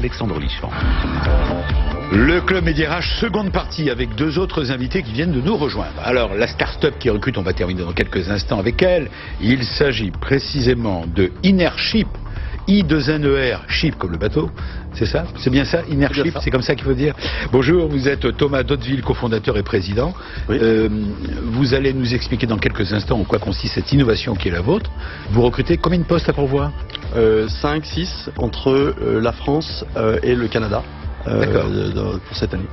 Alexandre Lichamp. Le Club Média RH, seconde partie, avec deux autres invités qui viennent de nous rejoindre. Alors, la start-up qui recrute, on va terminer dans quelques instants avec elle. Il s'agit précisément de Inership. I2NER, ship comme le bateau, c'est ça? C'est bien ça, Inership, c'est comme ça qu'il faut dire. Bonjour, vous êtes Thomas Dotteville, cofondateur et président. Oui. Vous allez nous expliquer dans quelques instants en quoi consiste cette innovation qui est la vôtre. Vous recrutez combien de postes à pourvoir? 5, 6 entre la France et le Canada pour cette année.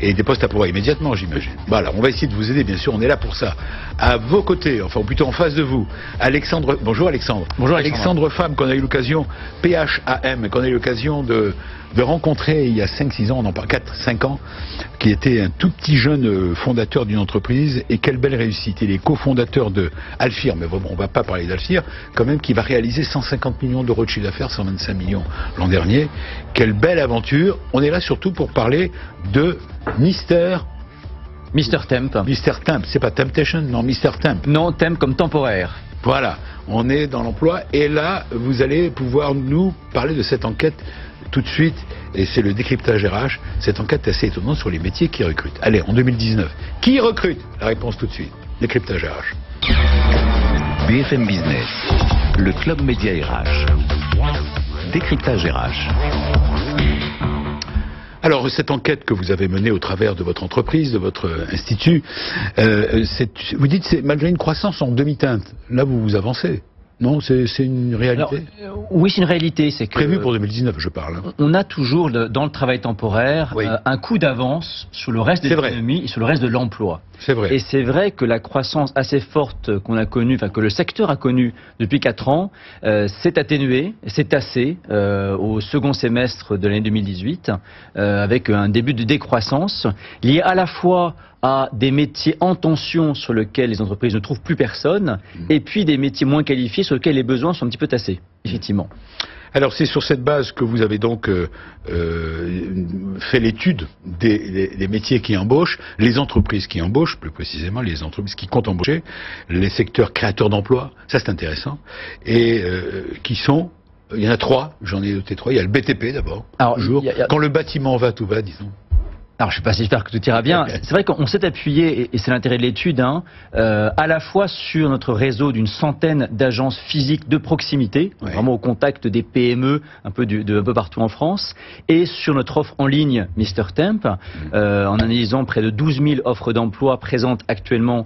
Et des postes à pourvoir immédiatement, j'imagine. Voilà, on va essayer de vous aider, bien sûr, on est là pour ça. À vos côtés, enfin plutôt en face de vous, Alexandre. Bonjour Alexandre. Bonjour Alexandre Pham, qu'on a eu l'occasion, PHAM, qu'on a eu l'occasion de rencontrer il y a 5-6 ans, on en parle 4-5 ans, qui était un tout petit jeune fondateur d'une entreprise, et quelle belle réussite. Il est cofondateur de Alfir, mais bon, on va pas parler d'Alfir, quand même, qui va réaliser 150 millions d'euros de chiffre d'affaires, 125 millions l'an dernier. Quelle belle aventure. On est là surtout pour parler de Mr Temp. Mr Temp, c'est pas Temptation, non, Mr Temp. Non, Temp comme temporaire. Voilà, on est dans l'emploi, et là, vous allez pouvoir nous parler de cette enquête tout de suite, et c'est le décryptage RH. Cette enquête est assez étonnante sur les métiers qui recrutent. Allez, en 2019, qui recrute? La réponse tout de suite, décryptage RH. BFM Business, le Club Média RH, décryptage RH. Alors, cette enquête que vous avez menée au travers de votre entreprise, de votre institut, vous dites c'est malgré une croissance en demi-teinte. Là, vous vous avancez. Non, c'est une réalité. Alors, oui, c'est une réalité. C'est que prévu pour 2019, je parle. Hein. On a toujours dans le travail temporaire un coup d'avance sur le reste de l'économie et sur le reste de l'emploi. C'est vrai. Et c'est vrai que la croissance assez forte qu'on a connue, enfin que le secteur a connue depuis 4 ans, s'est atténuée, s'est tassée au second semestre de l'année 2018, avec un début de décroissance lié à la fois à des métiers en tension sur lesquels les entreprises ne trouvent plus personne, et puis des métiers moins qualifiés sur lesquels les besoins sont un petit peu tassés, effectivement. Alors c'est sur cette base que vous avez donc fait l'étude des métiers qui embauchent, les entreprises qui embauchent, plus précisément les entreprises qui comptent embaucher, les secteurs créateurs d'emplois, ça c'est intéressant, et qui sont, il y en a 3, j'en ai noté 3, il y a le BTP d'abord, toujours, quand le bâtiment va, tout va, disons. Alors, je suis pas si j'espère que tout ira bien. C'est vrai qu'on s'est appuyé, et c'est l'intérêt de l'étude, à la fois sur notre réseau d'une centaine d'agences physiques de proximité, vraiment au contact des PME, un peu partout en France, et sur notre offre en ligne Mr Temp, en analysant près de 12 000 offres d'emploi présentes actuellement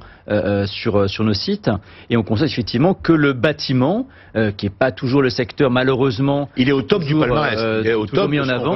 sur nos sites. Et on constate effectivement que le bâtiment, qui est pas toujours le secteur malheureusement, il est au top du palmarès, il est au top mis en avant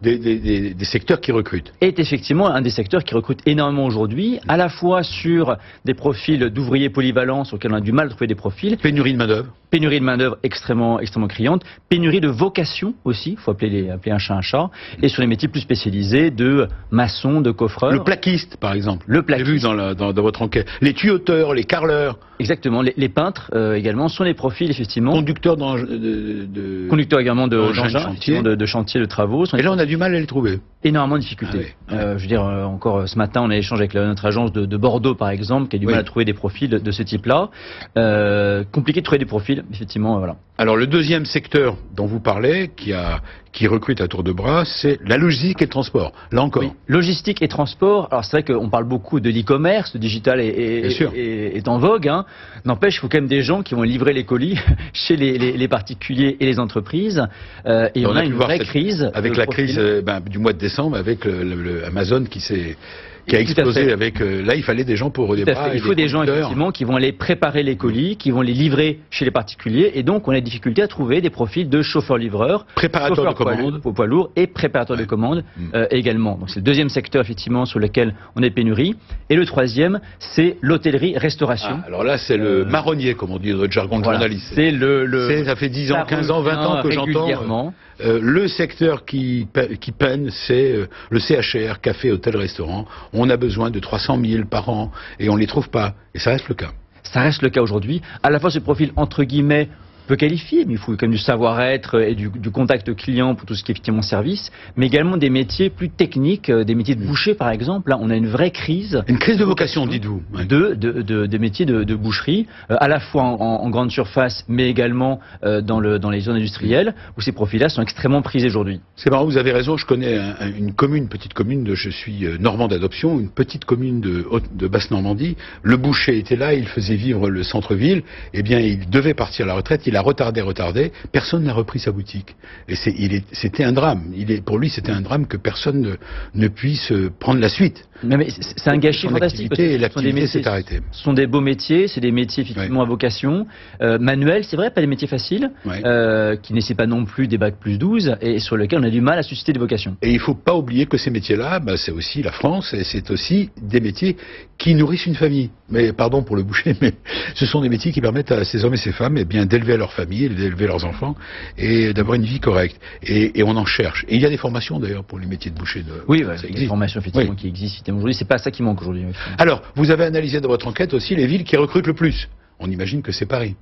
des secteurs qui recrutent. Est effectivement un des secteurs qui recrute énormément aujourd'hui, à la fois sur des profils d'ouvriers polyvalents sur lesquels on a du mal à trouver des profils. Pénurie de main-d'œuvre. Pénurie de main-d'œuvre extrêmement criante. Pénurie de vocation aussi, il faut appeler un chat un chat. Et sur les métiers plus spécialisés de maçon, de coffreur. Le plaquiste, par exemple. Le plaquiste. J'ai vu dans votre enquête. Les tuyauteurs, les carreleurs. Exactement. Les peintres également sont des profils, effectivement. Conducteurs Conducteurs également d'engins, de chantiers, de travaux. Et là, on a du mal à les trouver. Énormément de difficultés. Je veux dire, encore ce matin, on a échangé avec notre agence de Bordeaux, par exemple, qui a du mal à trouver des profils de ce type-là. Compliqué de trouver des profils, effectivement, voilà. Alors, le deuxième secteur dont vous parlez, qui recrute à tour de bras, c'est la logistique et le transport. Là encore. Oui, logistique et transport. Alors, c'est vrai qu'on parle beaucoup de l'e-commerce, le digital est en vogue. N'empêche, il faut quand même des gens qui vont livrer les colis chez les particuliers et les entreprises. Et on a une vraie crise. Avec la crise du mois de décembre, avec le Amazon qui a explosé avec... là, il fallait des gens pour redémarrer. Il faut des gens, effectivement, qui vont aller préparer les colis, qui vont les livrer chez les particuliers. Et donc, on a des difficultés à trouver des profils de chauffeurs-livreurs, préparateurs de commandes, poids lourds et préparateurs de commandes également. Donc, c'est le deuxième secteur, effectivement, sur lequel on est pénurie. Et le troisième, c'est l'hôtellerie-restauration. Alors là, c'est le marronnier, comme on dit dans notre jargon de journaliste. Ça fait 10 ans, 15 ans, 20 ans que j'entends. Le secteur qui peine, c'est le CHR, café, hôtel, restaurant. On a besoin de 300 000 par an et on ne les trouve pas. Et ça reste le cas. Ça reste le cas aujourd'hui. À la fois ce profil entre guillemets peu qualifiés, mais il faut quand même du savoir-être et du contact client pour tout ce qui est effectivement service, mais également des métiers plus techniques, des métiers de boucher par exemple. Là, on a une vraie crise. Une crise de vocation, dites-vous. Ouais. De métiers de boucherie, à la fois en grande surface, mais également dans les zones industrielles, où ces profils-là sont extrêmement prisés aujourd'hui. C'est marrant, vous avez raison, je connais une petite commune, je suis normand d'adoption, une petite commune de Basse-Normandie. Le boucher était là, il faisait vivre le centre-ville, eh bien il devait partir à la retraite, il a retardé, personne n'a repris sa boutique. Et c'était un drame, pour lui c'était un drame que personne ne puisse prendre la suite. Mais c'est un gâchis fantastique. L'activité s'est arrêtée. Ce sont des beaux métiers, c'est des métiers effectivement à vocation, manuels, c'est vrai, pas des métiers faciles, qui n'essaient pas non plus des bacs plus 12 et sur lesquels on a du mal à susciter des vocations. Et il ne faut pas oublier que ces métiers-là, c'est aussi la France et c'est aussi des métiers qui nourrissent une famille. Mais pardon pour le boucher, mais ce sont des métiers qui permettent à ces hommes et ces femmes d'élever leur famille, d'élever leurs enfants et d'avoir une vie correcte. Et on en cherche. Et il y a des formations d'ailleurs pour les métiers de boucher. Oui, ça existe. Des formations effectivement qui existent aujourd'hui. C'est pas ça qui manque aujourd'hui. Alors, vous avez analysé dans votre enquête aussi les villes qui recrutent le plus. On imagine que c'est Paris.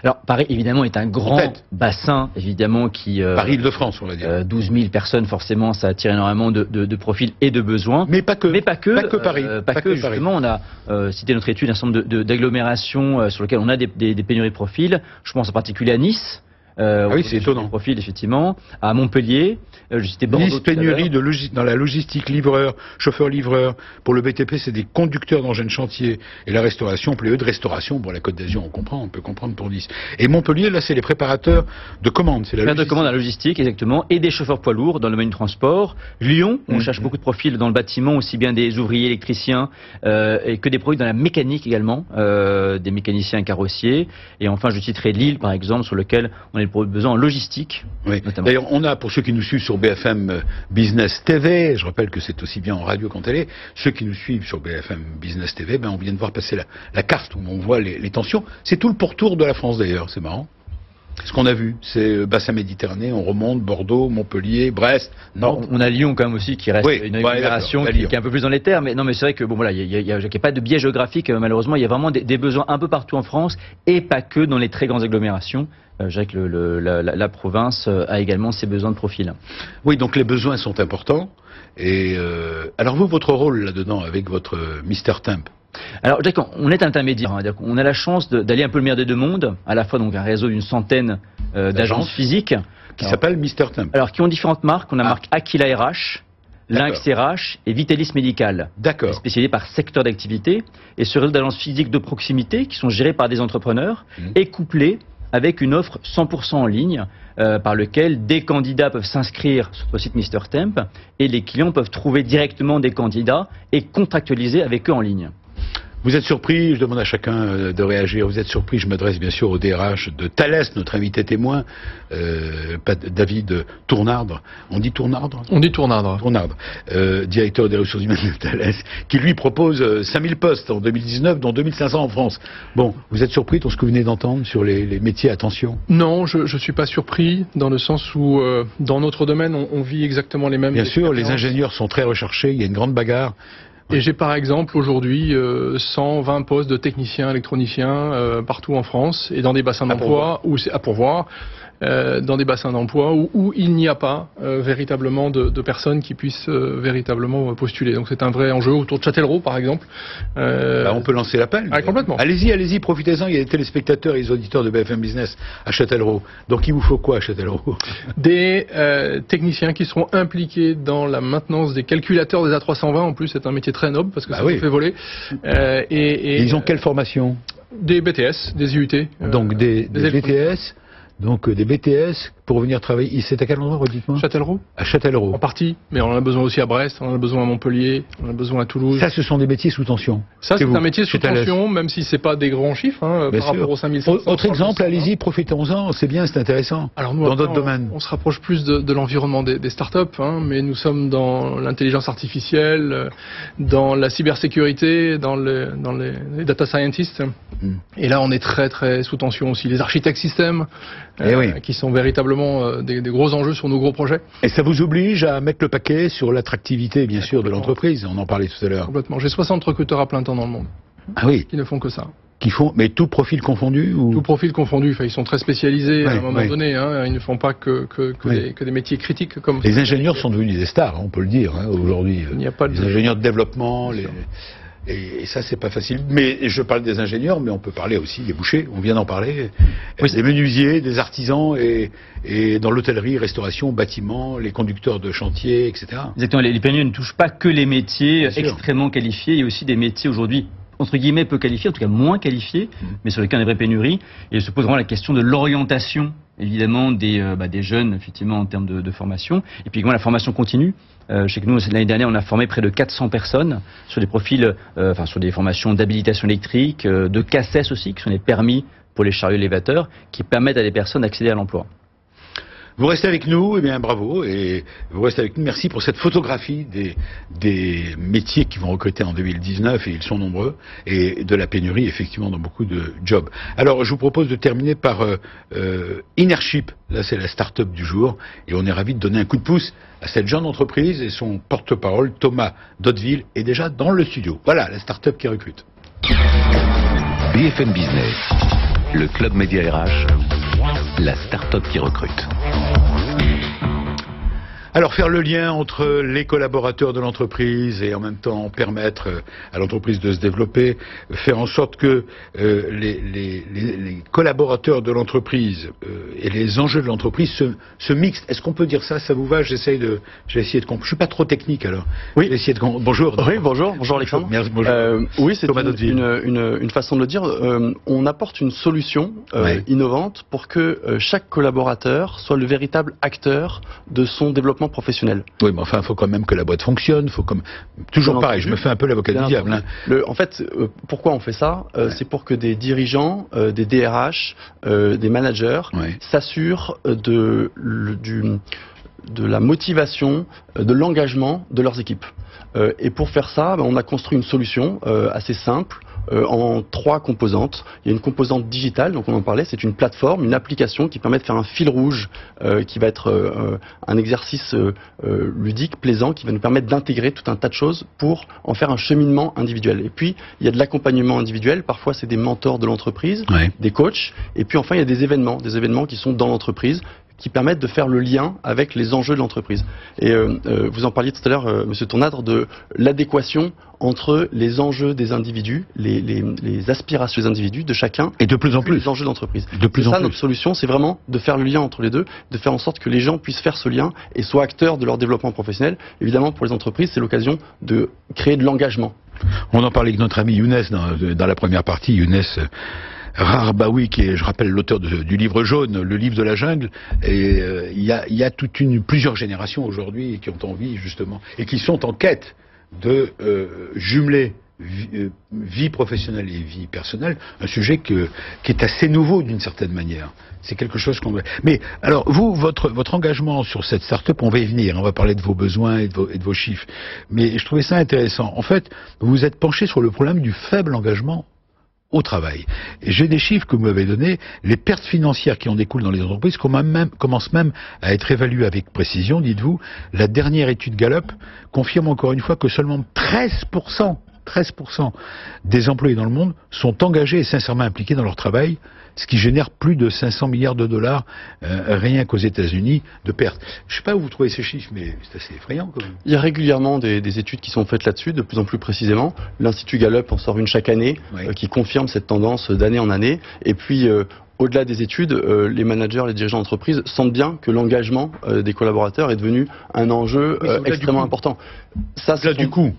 Alors, Paris, évidemment, est un grand bassin, évidemment, qui... Paris-Île-de-France, on va dire. 12 000 personnes, forcément, ça attire énormément de profils et de besoins. Mais pas que. Pas que Paris. Pas que, justement, on a cité notre étude, un certain nombre d'agglomérations sur lesquelles on a des pénuries de profils. Je pense en particulier à Nice. Oui, c'est étonnant. Profil, effectivement. À Montpellier, je citais Bordeaux. Nice, pénurie dans la logistique, livreur, chauffeur-livreur. Pour le BTP, c'est des conducteurs d'engins de chantier. Et la restauration, plus de restauration, pour la Côte d'Azur, on peut comprendre pour Nice. Et Montpellier, là, c'est les préparateurs de commandes. C'est de commandes à la logistique, exactement. Et des chauffeurs poids lourds dans le domaine du transport. Lyon, on cherche beaucoup de profils dans le bâtiment, aussi bien des ouvriers électriciens et que des profils dans la mécanique également, des mécaniciens carrossiers. Et enfin, je citerai Lille, par exemple, sur lequel on a besoin en logistique. Oui. D'ailleurs, on a, pour ceux qui nous suivent sur BFM Business TV, je rappelle que c'est aussi bien en radio qu'en télé, ceux qui nous suivent sur BFM Business TV, on vient de voir passer la carte où on voit les tensions. C'est tout le pourtour de la France d'ailleurs, c'est marrant. Ce qu'on a vu, c'est bassin Méditerranée, on remonte, Bordeaux, Montpellier, Brest, Nantes. On a Lyon quand même aussi qui reste une agglomération qui est un peu plus dans les terres, mais non, mais c'est vrai que bon voilà, il y a pas de biais géographique malheureusement, il y a vraiment des besoins un peu partout en France et pas que dans les très grandes agglomérations. Je dirais que la province a également ses besoins de profil. Oui, donc les besoins sont importants. Et alors vous, votre rôle là-dedans avec votre Mr Temp? Alors, je dirais qu'on est intermédiaire. On a la chance d'aller un peu le meilleur des deux mondes, à la fois donc un réseau d'une centaine d'agences physiques qui s'appelle Mr Temp. Alors, qui ont différentes marques. On a marque Aquila RH, Lynx RH et Vitalis Médical. D'accord. Spécialisés par secteur d'activité. Et ce réseau d'agences physiques de proximité qui sont gérées par des entrepreneurs est couplé avec une offre 100% en ligne par lequel des candidats peuvent s'inscrire sur le site Mr Temp et les clients peuvent trouver directement des candidats et contractualiser avec eux en ligne. Vous êtes surpris, je demande à chacun de réagir, vous êtes surpris, je m'adresse bien sûr au DRH de Thales, notre invité témoin, David Tournardre. On dit Tournardre? On dit Tournardre. Tournardre, directeur des ressources humaines de Thales, qui lui propose 5000 postes en 2019, dont 2500 en France. Bon, vous êtes surpris de ce que vous venez d'entendre sur les métiers à tension? Non, je ne suis pas surpris, dans le sens où, dans notre domaine, on vit exactement les mêmes... Bien sûr, les ingénieurs sont très recherchés, il y a une grande bagarre. Et j'ai par exemple aujourd'hui 120 postes de techniciens électroniciens partout en France et dans des bassins d'emploi à pourvoir. Dans des bassins d'emploi où il n'y a pas véritablement de personnes qui puissent véritablement postuler. Donc c'est un vrai enjeu autour de Châtellerault par exemple. On peut lancer l'appel. Ah, complètement. Allez-y, profitez-en. Il y a des téléspectateurs et des auditeurs de BFM Business à Châtellerault. Donc il vous faut quoi à Châtellerault? Des techniciens qui seront impliqués dans la maintenance des calculateurs des A320. En plus c'est un métier très noble parce que ça se fait voler. Et ils ont quelle formation? Des BTS, des IUT. Donc des BTS. Donc des BTS pour venir travailler. C'est à quel endroit, redites-moi? Châtellerault. À Châtellerault. En partie, mais on en a besoin aussi à Brest, on en a besoin à Montpellier, on en a besoin à Toulouse. Ça, ce sont des métiers sous tension. Ça, c'est un métier sous tension, même si c'est pas des grands chiffres par rapport aux 5500. Autre exemple, allez-y, profitons-en, c'est bien, c'est intéressant. Alors nous, dans d'autres domaines. On se rapproche plus de l'environnement des startups, mais nous sommes dans l'intelligence artificielle, dans la cybersécurité, dans les data scientists. Et là, on est très très sous tension aussi. Les architectes systèmes, qui sont véritablement des gros enjeux sur nos gros projets. Et ça vous oblige à mettre le paquet sur l'attractivité, bien sûr, de l'entreprise. On en parlait tout à l'heure. Complètement. J'ai 60 recruteurs à plein temps dans le monde. Ah oui. Qui ne font que ça. qui font, mais tout profil confondu ou... Tout profil confondu. Enfin, ils sont très spécialisés à un moment ouais. donné. Hein. Ils ne font pas que des métiers critiques comme. Les ingénieurs sont devenus des stars, on peut le dire aujourd'hui. Il n'y a pas les ingénieurs de développement, et ça c'est pas facile. Mais je parle des ingénieurs, mais on peut parler aussi des bouchers. On vient d'en parler. Oui, des menuisiers, des artisans et dans l'hôtellerie, restauration, bâtiment, les conducteurs de chantier, etc. Exactement. Les pénuries ne touchent pas que les métiers extrêmement qualifiés. Il y a aussi des métiers aujourd'hui entre guillemets peu qualifiés, en tout cas moins qualifiés, mais sur lesquels il y a des vraies pénuries. Et il se pose vraiment la question de l'orientation, évidemment, des jeunes, effectivement, en termes de formation. Et puis également la formation continue. Je sais que nous, l'année dernière, on a formé près de 400 personnes sur des profils, sur des formations d'habilitation électrique, de CACES aussi, qui sont des permis pour les chariots élévateurs, qui permettent à des personnes d'accéder à l'emploi. Vous restez avec nous, eh bien bravo, et vous restez avec nous. Merci pour cette photographie des métiers qui vont recruter en 2019, et ils sont nombreux, et de la pénurie, effectivement, dans beaucoup de jobs. Alors, je vous propose de terminer par Innership. Là, c'est la start-up du jour, et on est ravis de donner un coup de pouce à cette jeune entreprise, et son porte-parole, Thomas Dotteville, est déjà dans le studio. Voilà, la start-up qui recrute. BFM Business, le Club Média RH, la start-up qui recrute. Alors faire le lien entre les collaborateurs de l'entreprise et en même temps permettre à l'entreprise de se développer, faire en sorte que les collaborateurs de l'entreprise et les enjeux de l'entreprise se mixent. Est-ce qu'on peut dire ça? Ça vous va? J'ai essayé de comprendre. Je suis pas trop technique alors. Oui. J'ai essayé de bonjour. Oui, bonjour Alexandre. Merci, bonjour. Oui, c'est une façon de le dire. On apporte une solution innovante pour que chaque collaborateur soit le véritable acteur de son développement professionnel. Oui, mais enfin, il faut quand même que la boîte fonctionne. Faut comme toujours pareil. Je me fais un peu l'avocat du diable. Hein. En fait, pourquoi on fait ça? C'est pour que des dirigeants, des DRH, des managers s'assurent de la motivation, de l'engagement de leurs équipes. Et pour faire ça, on a construit une solution assez simple. En 3 composantes. Il y a une composante digitale, donc on en parlait, c'est une plateforme, une application qui permet de faire un fil rouge qui va être un exercice ludique, plaisant, qui va nous permettre d'intégrer tout un tas de choses pour en faire un cheminement individuel. Et puis, il y a de l'accompagnement individuel, parfois c'est des mentors de l'entreprise, des coachs, et puis enfin il y a des événements qui sont dans l'entreprise, qui permettent de faire le lien avec les enjeux de l'entreprise. Et vous en parliez tout à l'heure, Monsieur Tournadre, de l'adéquation entre les enjeux des individus, les aspirations des individus, de chacun, et de plus en plus les enjeux d'entreprise. De plus en plus. Notre solution, c'est vraiment de faire le lien entre les deux, de faire en sorte que les gens puissent faire ce lien et soient acteurs de leur développement professionnel. Évidemment, pour les entreprises, c'est l'occasion de créer de l'engagement. On en parlait avec notre ami Younes dans la première partie. Younes Rarbaoui, qui est, je rappelle, l'auteur du livre jaune, le livre de la jungle, et il y a plusieurs générations aujourd'hui qui ont envie justement et qui sont en quête de jumeler vie professionnelle et vie personnelle, un sujet qui est assez nouveau d'une certaine manière. C'est quelque chose qu'on veut. Mais alors vous, votre engagement sur cette start-up, on va y venir. On va parler de vos besoins et de vos chiffres. Mais je trouvais ça intéressant. En fait, vous vous êtes penché sur le problème du faible engagement au travail. Et j'ai des chiffres que vous m'avez donnés. Les pertes financières qui en découlent dans les entreprises commencent même à être évaluées avec précision. Dites-vous, la dernière étude Gallup confirme encore une fois que seulement 13% des employés dans le monde sont engagés et sincèrement impliqués dans leur travail, ce qui génère plus de 500 milliards de dollars rien qu'aux États-Unis de pertes. Je ne sais pas où vous trouvez ces chiffres, mais c'est assez effrayant quand même. Il y a régulièrement des études qui sont faites là-dessus, de plus en plus précisément. L'Institut Gallup en sort une chaque année qui confirme cette tendance d'année en année. Et puis au-delà des études, les managers, les dirigeants d'entreprise sentent bien que l'engagement des collaborateurs est devenu un enjeu extrêmement important. Ça,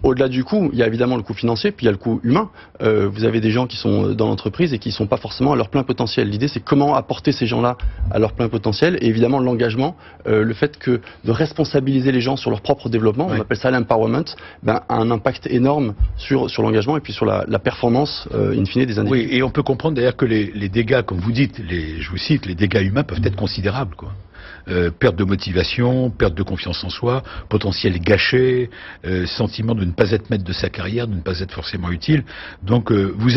au-delà du coût, il y a évidemment le coût financier, puis il y a le coût humain. Vous avez des gens qui sont dans l'entreprise et qui ne sont pas forcément à leur plein potentiel. L'idée, c'est comment apporter ces gens-là à leur plein potentiel. Et évidemment, l'engagement, le fait de responsabiliser les gens sur leur propre développement, on appelle ça l'empowerment, a un impact énorme sur l'engagement et puis sur la performance, in fine, des individus. Oui, et on peut comprendre d'ailleurs que les dégâts, comme vous dites, je vous cite, les dégâts humains peuvent être considérables, quoi. perte de motivation, perte de confiance en soi, potentiel gâché, sentiment de ne pas être maître de sa carrière, de ne pas être forcément utile. Donc vous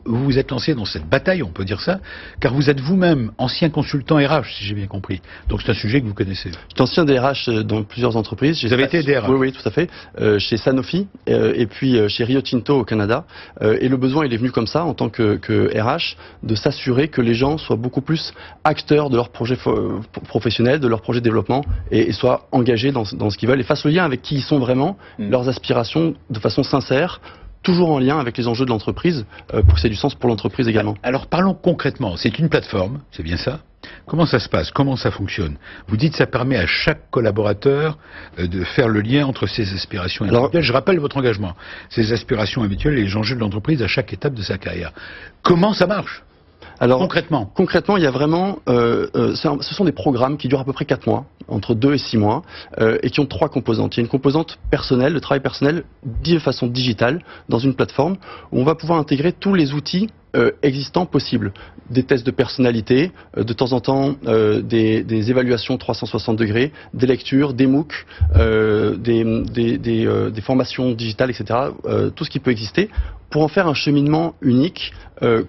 vous êtes lancé dans cette bataille, on peut dire ça, car vous êtes vous-même ancien consultant RH, si j'ai bien compris. Donc c'est un sujet que vous connaissez. J'étais ancien DRH dans plusieurs entreprises. Vous avez été DRH? Oui, tout à fait. Chez Sanofi et puis chez Rio Tinto au Canada. Et le besoin, il est venu comme ça, en tant que RH, de s'assurer que les gens soient beaucoup plus acteurs de leur projet professionnel, de leur projet de développement, et soient engagés dans ce qu'ils veulent, et fassent le lien avec qui ils sont vraiment, leurs aspirations, de façon sincère, toujours en lien avec les enjeux de l'entreprise, pour que ça ait du sens pour l'entreprise également. Alors parlons concrètement, c'est une plateforme, c'est bien ça? Comment ça se passe? Comment ça fonctionne? Vous dites que ça permet à chaque collaborateur de faire le lien entre ses aspirations individuelles. Je rappelle votre engagement. Ses aspirations habituelles et les enjeux de l'entreprise à chaque étape de sa carrière. Comment ça marche? Alors, concrètement, il y a vraiment, ce sont des programmes qui durent à peu près 4 mois, entre 2 et 6 mois, et qui ont 3 composantes. Il y a une composante personnelle, le travail personnel, dit de façon digitale, dans une plateforme où on va pouvoir intégrer tous les outils existants possibles. Des tests de personnalité, de temps en temps des évaluations 360 degrés, des lectures, des MOOC, des formations digitales, etc. Tout ce qui peut exister, pour en faire un cheminement unique,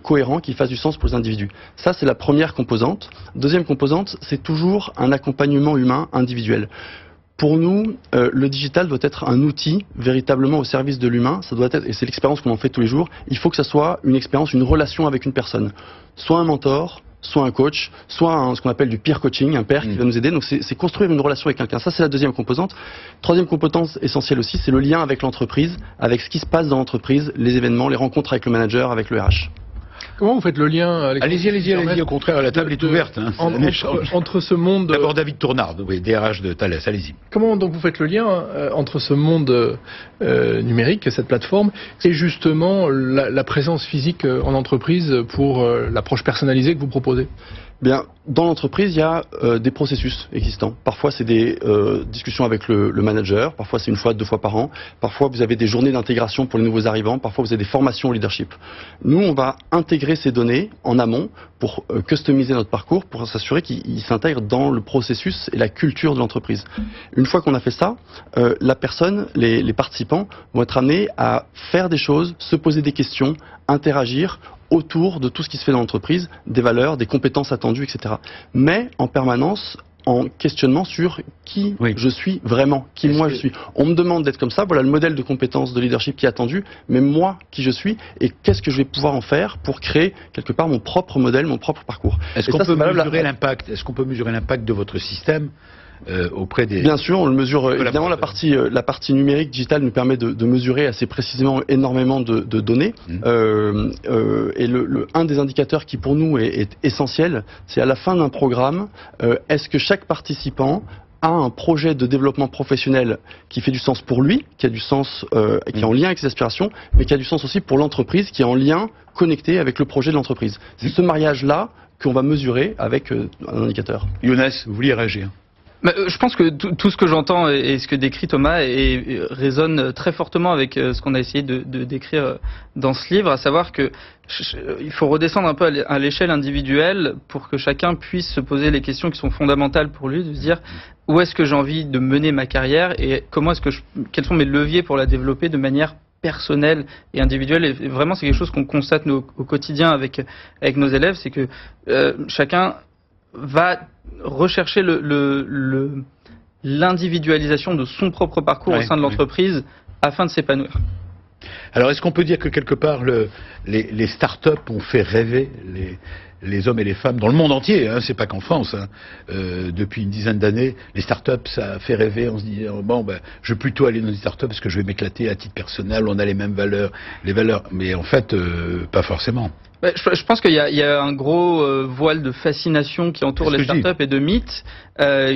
cohérent, qui fasse du sens pour les individus. Ça, c'est la première composante. Deuxième composante, c'est toujours un accompagnement humain individuel. Pour nous, le digital doit être un outil véritablement au service de l'humain. Ça doit être, et c'est l'expérience qu'on en fait tous les jours, il faut que ça soit une expérience, une relation avec une personne. Soit un mentor, soit un coach, soit ce qu'on appelle du peer coaching, un père qui va nous aider. Donc c'est construire une relation avec quelqu'un. Ça, c'est la deuxième composante. Troisième composante essentielle aussi, c'est le lien avec l'entreprise, avec ce qui se passe dans l'entreprise, les événements, les rencontres avec le manager, avec le RH. Comment vous faites le lien? Allez-y, au contraire, la table est ouverte. Hein, entre ce monde... D'abord David Tournard, DRH de Thales, allez-y. Comment donc vous faites le lien entre ce monde numérique, cette plateforme, et justement la présence physique en entreprise pour l'approche personnalisée que vous proposez? Bien, dans l'entreprise, il y a des processus existants. Parfois, c'est des discussions avec le manager. Parfois, c'est 1 fois, 2 fois par an. Parfois, vous avez des journées d'intégration pour les nouveaux arrivants. Parfois, vous avez des formations au leadership. Nous, on va intégrer ces données en amont pour customiser notre parcours, pour s'assurer qu'il s'intègre dans le processus et la culture de l'entreprise. Une fois qu'on a fait ça, la personne, les participants vont être amenés à faire des choses, se poser des questions, interagir autour de tout ce qui se fait dans l'entreprise, des valeurs, des compétences attendues, etc. Mais en permanence, en questionnement sur qui je suis vraiment, qui moi je suis. On me demande d'être comme ça, voilà le modèle de compétences de leadership qui est attendu, mais moi, qui je suis, et qu'est-ce que je vais pouvoir en faire pour créer quelque part mon propre modèle, mon propre parcours. Est-ce qu'on peut mesurer l'impact? Est-ce qu'on peut mesurer l'impact de votre système auprès des... Bien sûr, on le mesure. Évidemment, la partie numérique, digitale, nous permet de mesurer assez précisément énormément de données. Et un des indicateurs qui, pour nous, est essentiel, c'est à la fin d'un programme, est-ce que chaque participant a un projet de développement professionnel qui fait du sens pour lui, qui a du sens, qui est en lien avec ses aspirations, mais qui a du sens aussi pour l'entreprise, qui est en lien connecté avec le projet de l'entreprise. C'est ce mariage-là qu'on va mesurer avec un indicateur. Younes, vous vouliez réagir? Je pense que tout ce que j'entends et ce que décrit Thomas résonne très fortement avec ce qu'on a essayé de décrire dans ce livre, à savoir que il faut redescendre un peu à l'échelle individuelle pour que chacun puisse se poser les questions qui sont fondamentales pour lui, de se dire où est-ce que j'ai envie de mener ma carrière et quels sont mes leviers pour la développer de manière personnelle et individuelle. Et vraiment, c'est quelque chose qu'on constate au quotidien avec nos élèves, c'est que chacun va rechercher l'individualisation de son propre parcours au sein de l'entreprise afin de s'épanouir. Alors, est-ce qu'on peut dire que quelque part, les start-up ont fait rêver les hommes et les femmes dans le monde entier, hein, c'est pas qu'en France, hein. Depuis une dizaine d'années, les start-up, ça fait rêver, on se dit, je vais plutôt aller dans des start-up parce que je vais m'éclater à titre personnel, on a les mêmes valeurs, mais en fait, pas forcément. Je pense qu'il y a un gros voile de fascination qui entoure les startups et de mythes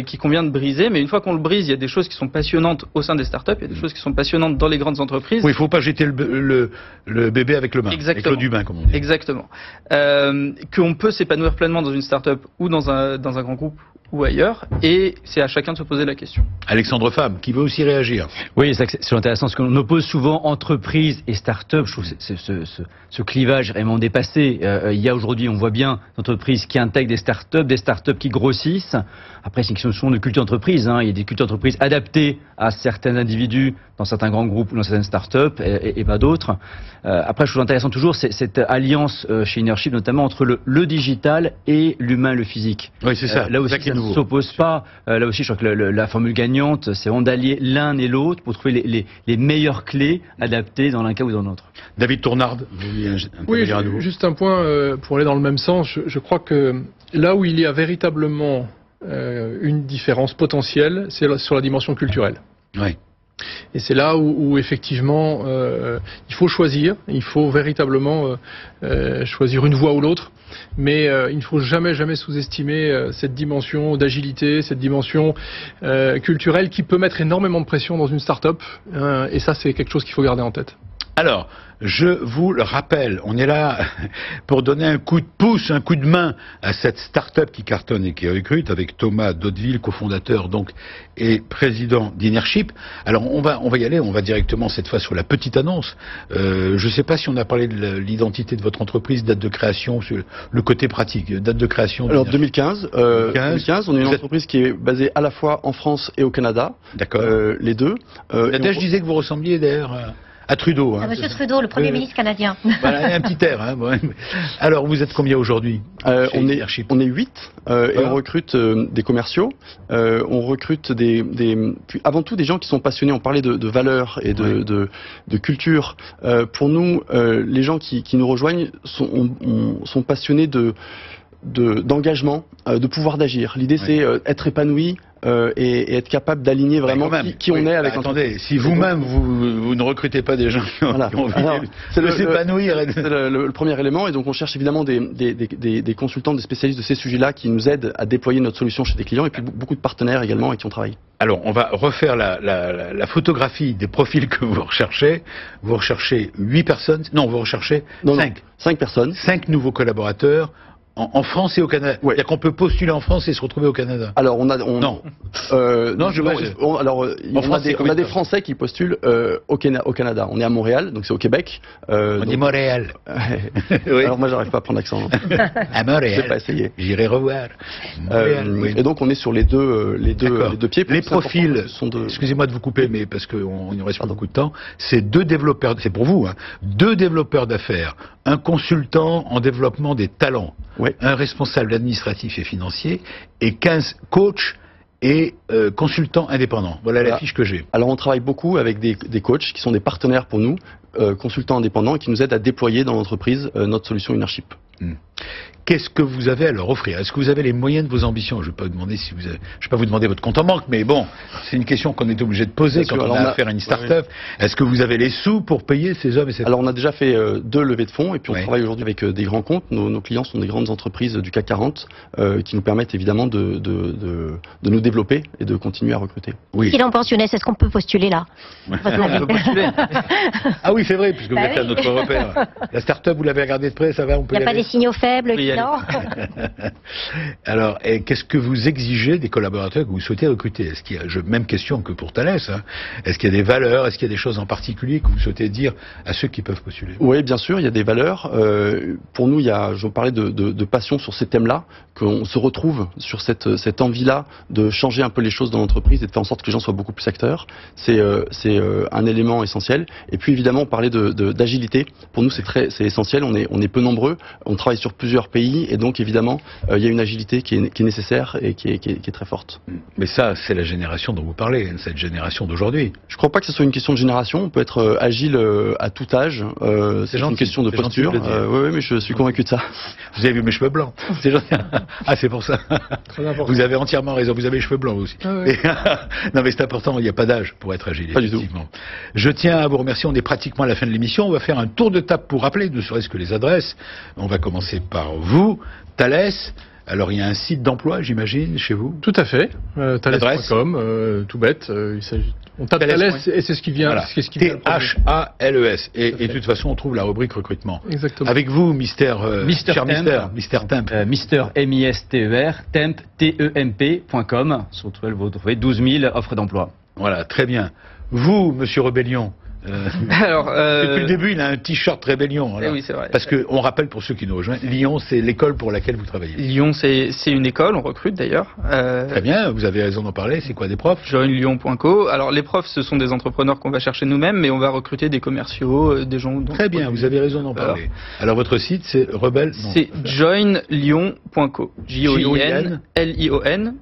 qui convient de briser. Mais une fois qu'on le brise, il y a des choses qui sont passionnantes au sein des startups, il y a des choses qui sont passionnantes dans les grandes entreprises. Oui, il ne faut pas jeter le bébé avec le bain, avec l'eau du bain, comme on dit. Exactement. Qu'on peut s'épanouir pleinement dans une startup ou dans un grand groupe ou ailleurs, et c'est à chacun de se poser la question. Alexandre Fabre, qui veut aussi réagir. Oui, c'est intéressant, parce qu'on oppose souvent entreprise et start-up. Je trouve que ce clivage est vraiment dépassé. Il y a aujourd'hui, on voit bien, d'entreprises qui intègrent des start-up qui grossissent. Après, c'est une question de culture d'entreprise. Il y a des cultures d'entreprise adaptées à certains individus, dans certains grands groupes ou dans certaines start-up, et pas d'autres. Après, je trouve intéressant toujours cette alliance chez Innership, notamment entre le digital et l'humain, le physique. Oui, c'est ça. Là aussi, ça ne s'oppose pas. Là aussi, je crois que la formule gagnante, c'est vraiment d'allier l'un et l'autre pour trouver les meilleures clés adaptées dans l'un cas ou dans l'autre. David Tournard, oui, juste un point pour aller dans le même sens. Je crois que là où il y a véritablement une différence potentielle, c'est sur la dimension culturelle. Oui. Et c'est là où effectivement il faut choisir, il faut véritablement choisir une voie ou l'autre, mais il ne faut jamais sous-estimer cette dimension d'agilité, cette dimension culturelle qui peut mettre énormément de pression dans une start-up, et ça c'est quelque chose qu'il faut garder en tête. Alors, je vous le rappelle, on est là pour donner un coup de pouce, un coup de main à cette start-up qui cartonne et qui recrute, avec Thomas Daudeville, cofondateur donc et président d'Innership. Alors on va y aller, on va directement cette fois sur la petite annonce. Je ne sais pas si on a parlé de l'identité de votre entreprise, date de création, sur le côté pratique, date de création. Alors 2015, on est une entreprise qui est basée à la fois en France et au Canada. D'accord. Les deux. Je disais que vous ressembliez d'ailleurs à Trudeau. À Monsieur Trudeau, le Premier ministre canadien. Voilà, un petit air. Alors, vous êtes combien aujourd'hui? On est 8 et on recrute des commerciaux. On recrute avant tout des gens qui sont passionnés. On parlait de valeurs et de culture. Pour nous, les gens qui nous rejoignent sont passionnés d'engagement, de pouvoir d'agir. L'idée, c'est être épanoui. Et être capable d'aligner vraiment qui on est avec l'entreprise. Attendez, si vous-même vous ne recrutez pas des gens qui ont envie de s'épanouir. C'est le premier élément, et donc on cherche évidemment des consultants, des spécialistes de ces sujets-là qui nous aident à déployer notre solution chez des clients, et puis beaucoup de partenaires également avec qui on travaille. Alors, on va refaire la photographie des profils que vous recherchez. Vous recherchez 8 personnes. Non, vous recherchez 5. 5 personnes. 5 nouveaux collaborateurs. En France et au Canada. C'est-à-dire qu'on peut postuler en France et se retrouver au Canada. Alors on a des Français qui postulent au Canada. On est à Montréal, donc c'est au Québec. On dit Montréal. Oui. Alors moi j'arrive pas à prendre l'accent. À Montréal. Je vais pas essayer. J'irai revoir. Et donc on est sur les deux pieds. Les profils. Excusez-moi de vous couper, mais parce qu'on n'y reste pas beaucoup de temps. C'est 2 développeurs. C'est pour vous. 2 développeurs d'affaires, un consultant en développement des talents. Un responsable administratif et financier et 15 coachs et consultants indépendants. Voilà la fiche que j'ai. Alors on travaille beaucoup avec des coachs qui sont des partenaires pour nous, consultants indépendants, et qui nous aident à déployer dans l'entreprise notre solution Innership. Qu'est-ce que vous avez à leur offrir? Est-ce que vous avez les moyens de vos ambitions? Je ne vais pas vous demander pas vous demander votre compte en banque, mais bon, c'est une question qu'on est obligé de poser quand on a affaire à une start-up. Est-ce que vous avez les sous pour payer ces hommes et ces femmes? Alors on a déjà fait 2 levées de fonds, et puis on travaille aujourd'hui avec des grands comptes. Nos clients sont des grandes entreprises du CAC 40 qui nous permettent évidemment de nous développer et de continuer à recruter. Oui. Si l'on pensionnait, est-ce qu'on peut postuler là? On peut postuler. Ah oui, c'est vrai, puisque vous êtes à notre repère. La start-up, vous l'avez regardée de près, ça va, on peut y aller. Il n'y a pas des signaux faibles, non? Alors, qu'est-ce que vous exigez des collaborateurs que vous souhaitez recruter? Est-ce qu'il y a, même question que pour Thales, est-ce qu'il y a des valeurs, est-ce qu'il y a des choses en particulier que vous souhaitez dire à ceux qui peuvent postuler? Oui, bien sûr, il y a des valeurs. Pour nous, je parlais de passion sur ces thèmes-là, qu'on se retrouve sur cette envie-là de changer un peu les choses dans l'entreprise et de faire en sorte que les gens soient beaucoup plus acteurs. C'est un élément essentiel. Et puis évidemment, on parlait d'agilité. Pour nous, c'est essentiel. On est peu nombreux. On travaille sur plusieurs pays, et donc évidemment, il y a une agilité qui est nécessaire et qui est très forte. Mais ça, c'est la génération dont vous parlez, cette génération d'aujourd'hui. Je ne crois pas que ce soit une question de génération. On peut être agile à tout âge. C'est une question de posture. Oui, mais je suis convaincu de ça. Vous avez vu mes cheveux blancs. C'est gentil. Ah, c'est pour ça. Très important. Vous avez entièrement raison. Vous avez les cheveux blancs aussi. Ah oui. Non, mais c'est important. Il n'y a pas d'âge pour être agile. Pas du tout. Je tiens à vous remercier. On est pratiquement à la fin de l'émission. On va faire un tour de table pour rappeler, ne serait-ce que les adresses. On va commencer par vous, Thales. Alors, il y a un site d'emploi, j'imagine, chez vous? Tout à fait. Thales.com, tout bête. On tape Thales et c'est ce qui vient. Voilà. T-H-A-L-E-S. Et de toute façon, on trouve la rubrique recrutement. Exactement. Avec vous, Mister Temp. Mister M-I-S-T-E-R, Temp, T-E-M-P.com. Sur lequel vous trouvez 12 000 offres d'emploi. Voilà, très bien. Vous, Monsieur Rebellion, alors, depuis le début, il a un t-shirt Rébellion. Oui, c'est vrai. Parce qu'on rappelle pour ceux qui nous rejoignent, Lyon, c'est l'école pour laquelle vous travaillez. Lyon, c'est une école, on recrute d'ailleurs. Très bien, vous avez raison d'en parler. C'est quoi des profs? Joinlyon.co. Alors, les profs, ce sont des entrepreneurs qu'on va chercher nous-mêmes, mais on va recruter des commerciaux, des gens. Très bien, vous avez raison d'en parler. Alors, votre site, c'est Rebelle? C'est joinlyon.co. J-O-I-N-L-I-O-N.co.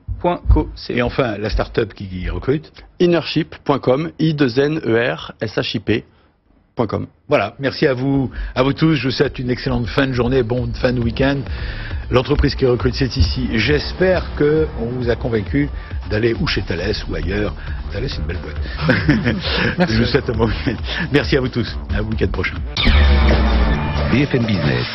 Et enfin, la start-up qui recrute? Innership.com, I2NERSHIP.com. Voilà, merci à vous tous. Je vous souhaite une excellente fin de journée, bonne fin de week-end. L'entreprise qui recrute, c'est ici. J'espère qu'on vous a convaincu d'aller ou chez Thales ou ailleurs. Thales, c'est une belle boîte. Je vous souhaite un bon week-end. Merci à vous tous. À week-end prochain. BFM Business,